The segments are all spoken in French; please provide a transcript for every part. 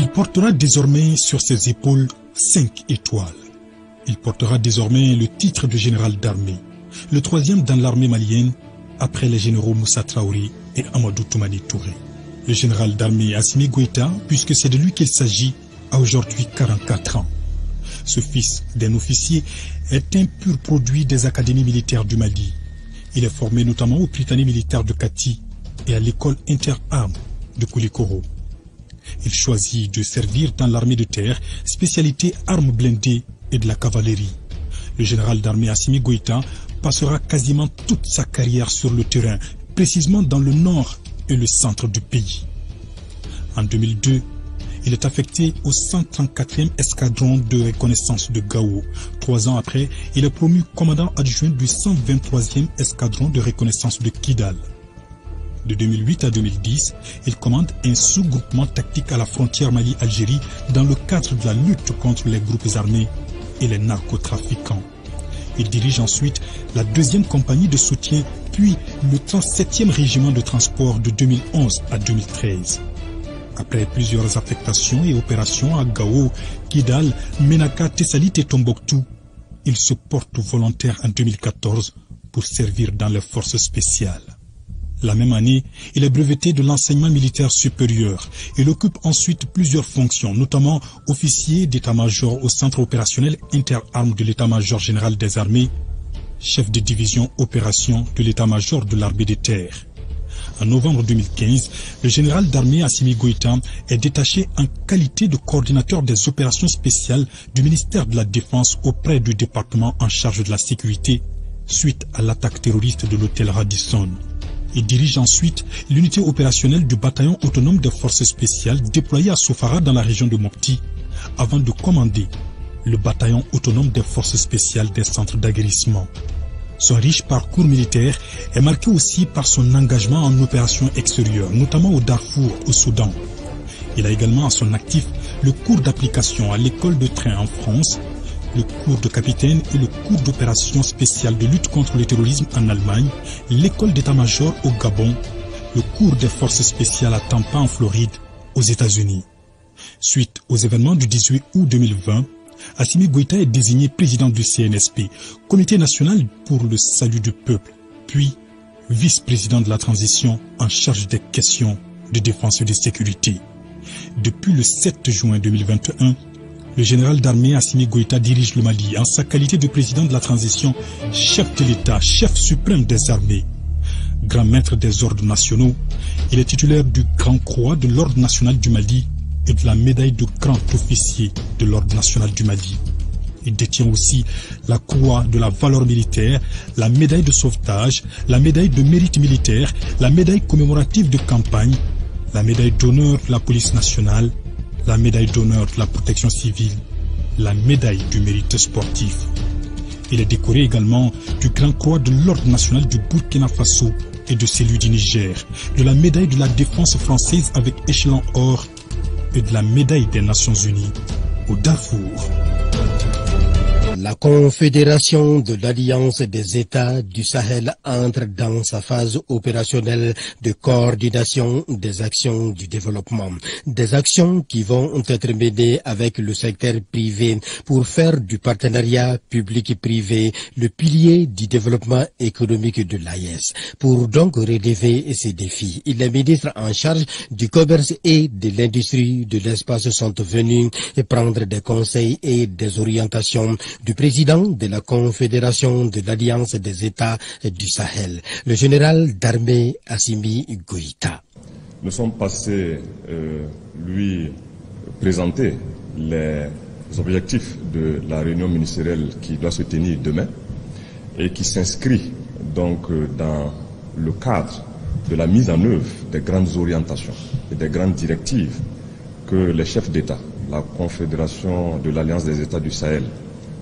Il portera désormais sur ses épaules 5 étoiles. Il portera désormais le titre de général d'armée, le 3e dans l'armée malienne, après les généraux Moussa Traoré et Amadou Toumani Touré. Le général d'armée Assimi Goïta, puisque c'est de lui qu'il s'agit, a aujourd'hui 44 ans. Ce fils d'un officier est un pur produit des académies militaires du Mali. Il est formé notamment au Prytanée militaire de Kati et à l'école inter-armes de Koulikoro. Il choisit de servir dans l'armée de terre, spécialité armes blindées et de la cavalerie. Le général d'armée Assimi Goïta passera quasiment toute sa carrière sur le terrain, précisément dans le nord et le centre du pays. En 2002, il est affecté au 134e escadron de reconnaissance de Gao. 3 ans après, il est promu commandant adjoint du 123e escadron de reconnaissance de Kidal. De 2008 à 2010, il commande un sous-groupement tactique à la frontière Mali-Algérie dans le cadre de la lutte contre les groupes armés et les narcotrafiquants. Il dirige ensuite la 2e compagnie de soutien, puis le 37e régiment de transport de 2011 à 2013. Après plusieurs affectations et opérations à Gao, Kidal, Menaka, Tessalit et Tombouctou, il se porte volontaire en 2014 pour servir dans les forces spéciales. La même année, il est breveté de l'enseignement militaire supérieur. Il occupe ensuite plusieurs fonctions, notamment officier d'état-major au centre opérationnel inter-armes de l'état-major général des armées, chef de division opération de l'état-major de l'armée de terre. En novembre 2015, le général d'armée Assimi Goïta est détaché en qualité de coordinateur des opérations spéciales du ministère de la Défense auprès du département en charge de la sécurité suite à l'attaque terroriste de l'hôtel Radisson. Il dirige ensuite l'unité opérationnelle du bataillon autonome des forces spéciales déployé à Sofara dans la région de Mopti, avant de commander le bataillon autonome des forces spéciales des centres d'aguerrissement. Son riche parcours militaire est marqué aussi par son engagement en opérations extérieures, notamment au Darfour, au Soudan. Il a également à son actif le cours d'application à l'école de train en France, le cours de capitaine et le cours d'opération spéciale de lutte contre le terrorisme en Allemagne, l'école d'état-major au Gabon, le cours des forces spéciales à Tampa en Floride, aux États-Unis. Suite aux événements du 18 août 2020, Assimi Goïta est désigné président du CNSP, Comité national pour le salut du peuple, puis vice-président de la transition en charge des questions de défense et de sécurité. Depuis le 7 juin 2021, le général d'armée Assimi Goïta dirige le Mali en sa qualité de président de la transition, chef de l'État, chef suprême des armées. Grand maître des ordres nationaux, il est titulaire du Grand Croix de l'Ordre national du Mali et de la médaille de grand officier de l'Ordre national du Mali. Il détient aussi la Croix de la valeur militaire, la médaille de sauvetage, la médaille de mérite militaire, la médaille commémorative de campagne, la médaille d'honneur de la police nationale, la médaille d'honneur de la protection civile, la médaille du mérite sportif. Il est décoré également du Grand Croix de l'Ordre national du Burkina Faso et de celui du Niger, de la médaille de la défense française avec échelon or et de la médaille des Nations Unies au Darfour. La Confédération de l'Alliance des États du Sahel entre dans sa phase opérationnelle de coordination des actions du développement. Des actions qui vont être menées avec le secteur privé pour faire du partenariat public-privé le pilier du développement économique de l'AES. Pour donc relever ces défis, les ministres en charge du commerce et de l'industrie de l'espace sont venus prendre des conseils et des orientations du président de la Confédération de l'Alliance des États du Sahel, le général d'armée Assimi Goïta. Nous sommes passés lui présenter les objectifs de la réunion ministérielle qui doit se tenir demain et qui s'inscrit donc dans le cadre de la mise en œuvre des grandes orientations et des grandes directives que les chefs d'État, la Confédération de l'Alliance des États du Sahel,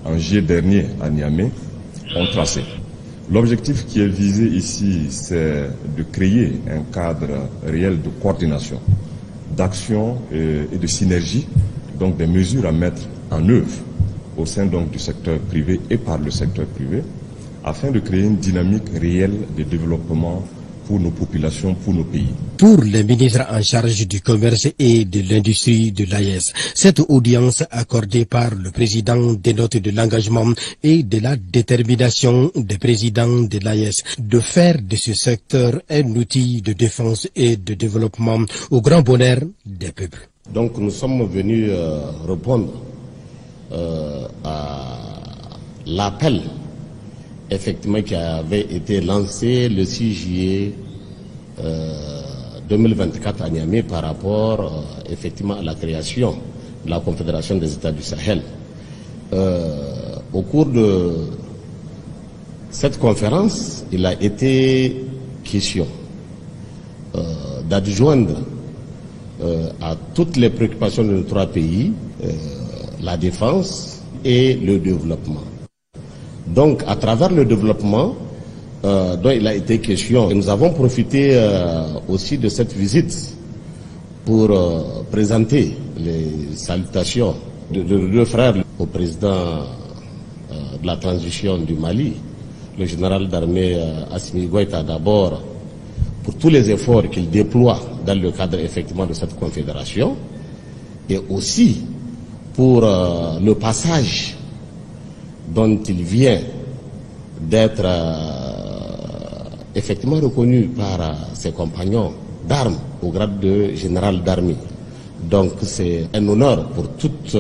en juillet dernier à Niamey, ont tracé. L'objectif qui est visé ici, c'est de créer un cadre réel de coordination, d'action et de synergie, donc des mesures à mettre en œuvre au sein donc du secteur privé et par le secteur privé, afin de créer une dynamique réelle de développement pour nos populations, pour nos pays. Pour les ministres en charge du commerce et de l'industrie de l'AES, cette audience accordée par le président dénote de l'engagement et de la détermination des présidents de l'AES de faire de ce secteur un outil de défense et de développement au grand bonheur des peuples. Donc nous sommes venus répondre à l'appel effectivement qui avait été lancé le 6 juillet 2024 à Niamey par rapport effectivement à la création de la Confédération des États du Sahel. Au cours de cette conférence, il a été question d'adjoindre à toutes les préoccupations de nos trois pays la défense et le développement. Donc, à travers le développement dont il a été question, et nous avons profité aussi de cette visite pour présenter les salutations de deux frères au président de la transition du Mali, le général d'armée Assimi Goïta d'abord, pour tous les efforts qu'il déploie dans le cadre effectivement de cette confédération, et aussi pour le passage dont il vient d'être effectivement reconnu par ses compagnons d'armes au grade de général d'armée. Donc c'est un honneur pour toutes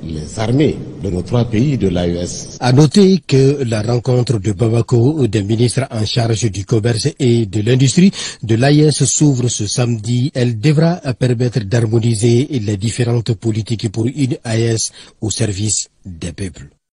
les armées de nos trois pays de l'AES. À noter que la rencontre de Bamako des ministres en charge du commerce et de l'industrie de l'AES s'ouvre ce samedi. Elle devra permettre d'harmoniser les différentes politiques pour une AES au service des peuples.